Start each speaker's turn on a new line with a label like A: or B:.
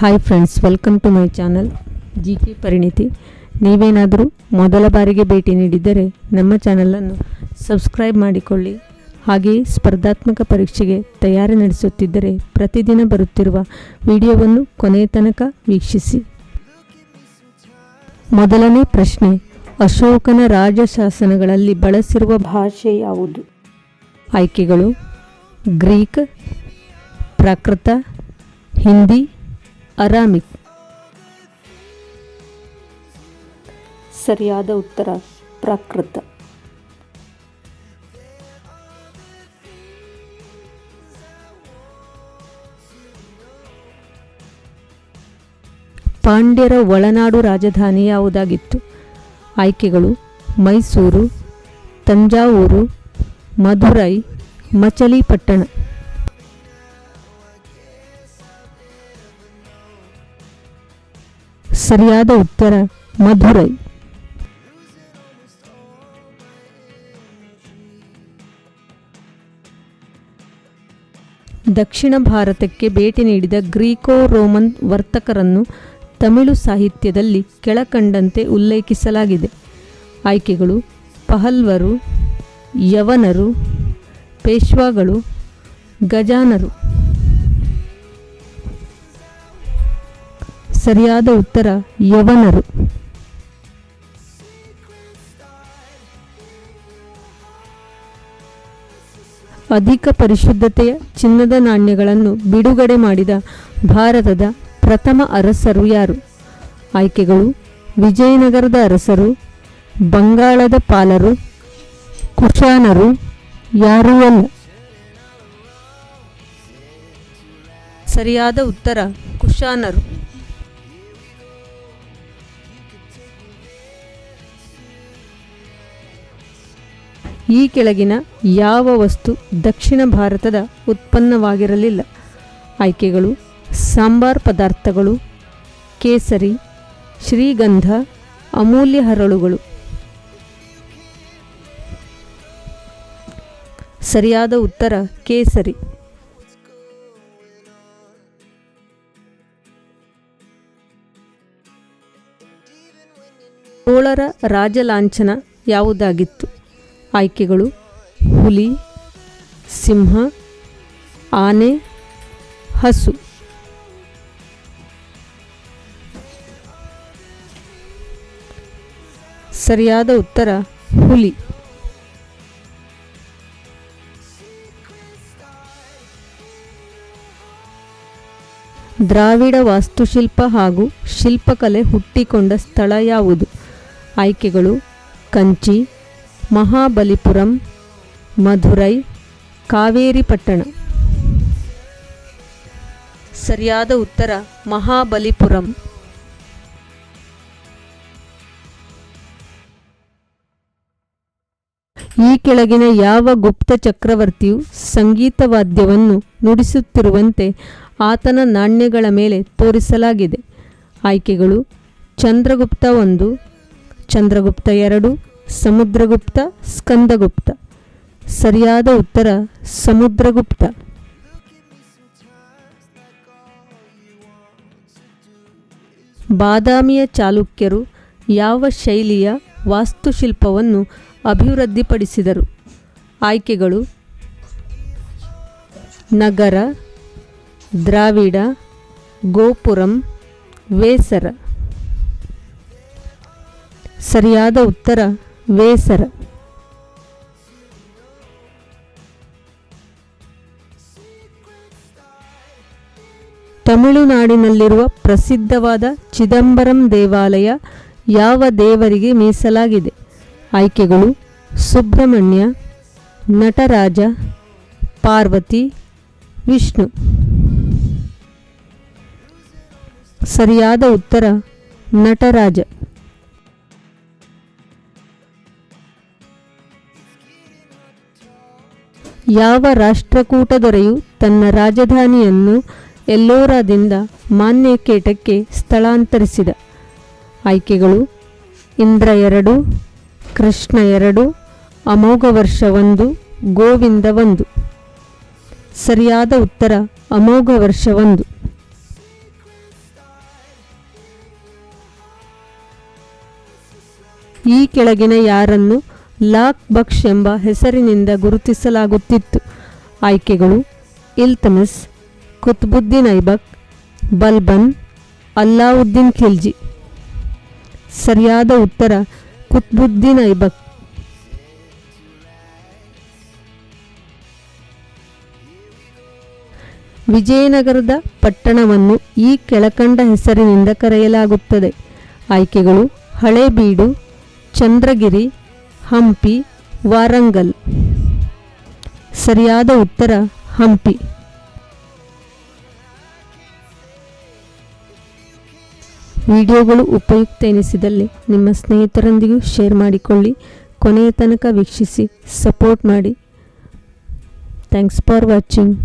A: Hi friends, welcome to my channel GK ಪರಿಣಿತಿ. ನೀವೇನಾದರೂ ಮೊದಲ ಬಾರಿಗೆ ಭೇಟಿ ನೀಡಿದ್ದರೆ ನಮ್ಮ ಚಾನಲನ್ನು ಸಬ್ಸ್ಕ್ರೈಬ್ ಮಾಡಿಕೊಳ್ಳಿ. ಹಾಗೆಯೇ ಸ್ಪರ್ಧಾತ್ಮಕ ಪರೀಕ್ಷೆಗೆ ತಯಾರಿ ನಡೆಸುತ್ತಿದ್ದರೆ ಪ್ರತಿದಿನ ಬರುತ್ತಿರುವ ವಿಡಿಯೋವನ್ನು ಕೊನೆಯ ತನಕ ವೀಕ್ಷಿಸಿ. ಮೊದಲನೇ ಪ್ರಶ್ನೆ, ಅಶೋಕನ ರಾಜಶಾಸನಗಳಲ್ಲಿ ಬಳಸಿರುವ ಭಾಷೆ ಯಾವುದು? ಆಯ್ಕೆಗಳು: ಗ್ರೀಕ್, ಪ್ರಾಕೃತ, ಹಿಂದಿ, ಅರಾಮಿಕ್. ಸರಿಯಾದ ಉತ್ತರ ಪ್ರಾಕೃತ. ಪಾಂಡ್ಯರ ಒಳನಾಡು ರಾಜಧಾನಿ ಯಾವುದಾಗಿತ್ತು? ಆಯ್ಕೆಗಳು: ಮೈಸೂರು, ತಂಜಾವೂರು, ಮಧುರೈ, ಮಚಲಿಪಟ್ಟಣ. ಸರಿಯಾದ ಉತ್ತರ ಮಧುರೈ. ದಕ್ಷಿಣ ಭಾರತಕ್ಕೆ ಭೇಟಿ ನೀಡಿದ ಗ್ರೀಕೋ ರೋಮನ್ ವರ್ತಕರನ್ನು ತಮಿಳು ಸಾಹಿತ್ಯದಲ್ಲಿ ಕೆಳಕಂಡಂತೆ ಉಲ್ಲೇಖಿಸಲಾಗಿದೆ. ಆಯ್ಕೆಗಳು: ಪಹಲ್ವರು, ಯವನರು, ಪೇಶ್ವಾಗಳು, ಗಜಾನರು. ಸರಿಯಾದ ಉತ್ತರ ಯವನರು. ಅಧಿಕ ಪರಿಶುದ್ಧತೆಯ ಚಿನ್ನದ ನಾಣ್ಯಗಳನ್ನು ಬಿಡುಗಡೆ ಮಾಡಿದ ಭಾರತದ ಪ್ರಥಮ ಅರಸರು ಯಾರು? ಆಯ್ಕೆಗಳು: ವಿಜಯನಗರದ ಅರಸರು, ಬಂಗಾಳದ ಪಾಲರು, ಕುಶಾನರು, ಯಾರೂ ಅಲ್ಲ. ಸರಿಯಾದ ಉತ್ತರ ಕುಶಾನರು. ಈ ಕೆಳಗಿನ ಯಾವ ವಸ್ತು ದಕ್ಷಿಣ ಭಾರತದ ಉತ್ಪನ್ನವಾಗಿರಲಿಲ್ಲ? ಆಯ್ಕೆಗಳು: ಸಾಂಬಾರ್ ಪದಾರ್ಥಗಳು, ಕೇಸರಿ, ಶ್ರೀಗಂಧ, ಅಮೂಲ್ಯ ಹರಳುಗಳು. ಸರಿಯಾದ ಉತ್ತರ ಕೇಸರಿ. ಚೋಳರ ರಾಜಲಾಂಛನ ಯಾವುದಾಗಿತ್ತು? ಆಯ್ಕೆಗಳು: ಹುಲಿ, ಸಿಂಹ, ಆನೆ, ಹಸು. ಸರಿಯಾದ ಉತ್ತರ ಹುಲಿ. ದ್ರಾವಿಡ ವಾಸ್ತುಶಿಲ್ಪ ಹಾಗೂ ಶಿಲ್ಪಕಲೆ ಹುಟ್ಟಿಕೊಂಡ ಸ್ಥಳ ಯಾವುದು? ಆಯ್ಕೆಗಳು: ಕಂಚಿ, ಮಹಾಬಲಿಪುರಂ, ಮಧುರೈ, ಕಾವೇರಿ ಪಟ್ಟಣ. ಸರಿಯಾದ ಉತ್ತರ ಮಹಾಬಲಿಪುರಂ. ಈ ಕೆಳಗಿನ ಯಾವ ಗುಪ್ತ ಚಕ್ರವರ್ತಿಯು ಸಂಗೀತ ವಾದ್ಯವನ್ನು ನುಡಿಸುತ್ತಿರುವಂತೆ ಆತನ ನಾಣ್ಯಗಳ ಮೇಲೆ ತೋರಿಸಲಾಗಿದೆ? ಆಯ್ಕೆಗಳು: ಚಂದ್ರಗುಪ್ತ 1, ಚಂದ್ರಗುಪ್ತ 2, ಸಮುದ್ರಗುಪ್ತ, ಸ್ಕಂದಗುಪ್ತ. ಸರಿಯಾದ ಉತ್ತರ ಸಮುದ್ರಗುಪ್ತ. ಬಾದಾಮಿಯ ಚಾಲುಕ್ಯರು ಯಾವ ಶೈಲಿಯ ವಾಸ್ತುಶಿಲ್ಪವನ್ನು ಅಭಿವೃದ್ಧಿಪಡಿಸಿದರು? ಆಯ್ಕೆಗಳು: ನಗರ, ದ್ರಾವಿಡ, ಗೋಪುರಂ, ವೇಸರ. ಸರಿಯಾದ ಉತ್ತರ ವೇಸರ. ತಮಿಳುನಾಡಿನಲ್ಲಿರುವ ಪ್ರಸಿದ್ಧವಾದ ಚಿದಂಬರಂ ದೇವಾಲಯ ಯಾವ ದೇವರಿಗೆ ಮೀಸಲಾಗಿದೆ? ಆಯ್ಕೆಗಳು: ಸುಬ್ರಹ್ಮಣ್ಯ, ನಟರಾಜ, ಪಾರ್ವತಿ, ವಿಷ್ಣು. ಸರಿಯಾದ ಉತ್ತರ ನಟರಾಜ. ಯಾವ ರಾಷ್ಟ್ರಕೂಟ ದೊರೆಯು ತನ್ನ ರಾಜಧಾನಿಯನ್ನು ಎಲ್ಲೋರಾದಿಂದ ಮಾನ್ಯಕೇಟಕ್ಕೆ ಸ್ಥಳಾಂತರಿಸಿದ? ಆಯ್ಕೆಗಳು: ಇಂದ್ರ 2, ಕೃಷ್ಣ 2, ಅಮೋಘ ವರ್ಷ 1, ಗೋವಿಂದ 1. ಸರಿಯಾದ ಉತ್ತರ ಅಮೋಘ ವರ್ಷ 1. ಈ ಕೆಳಗಿನ ಯಾರನ್ನು ಲಾಕ್ ಬಕ್ಷ್ ಎಂಬ ಹೆಸರಿನಿಂದ ಗುರುತಿಸಲಾಗುತ್ತಿತ್ತು? ಆಯ್ಕೆಗಳು: ಇಲ್ತಮಿಸ್, ಕುತ್ಬುದ್ದೀನ್ ಐಬಕ್, ಬಲ್ಬನ್, ಅಲ್ಲಾವುದ್ದೀನ್ ಖಿಲ್ಜಿ. ಸರಿಯಾದ ಉತ್ತರ ಕುತ್ಬುದ್ದೀನ್ ಐಬಕ್. ವಿಜಯನಗರದ ಪಟ್ಟಣವನ್ನು ಈ ಕೆಳಕಂಡ ಹೆಸರಿನಿಂದ ಕರೆಯಲಾಗುತ್ತದೆ. ಆಯ್ಕೆಗಳು: ಹಳೇಬೀಡು, ಚಂದ್ರಗಿರಿ, ಹಂಪಿ, ವಾರಂಗಲ್. ಸರಿಯಾದ ಉತ್ತರ ಹಂಪಿ. ವಿಡಿಯೋಗಳು ಉಪಯುಕ್ತ ಎನಿಸಿದಲ್ಲಿ ನಿಮ್ಮ ಸ್ನೇಹಿತರೊಂದಿಗೂ ಶೇರ್ ಮಾಡಿಕೊಳ್ಳಿ. ಕೊನೆಯ ತನಕ ವೀಕ್ಷಿಸಿ ಸಪೋರ್ಟ್ ಮಾಡಿ. Thanks for watching.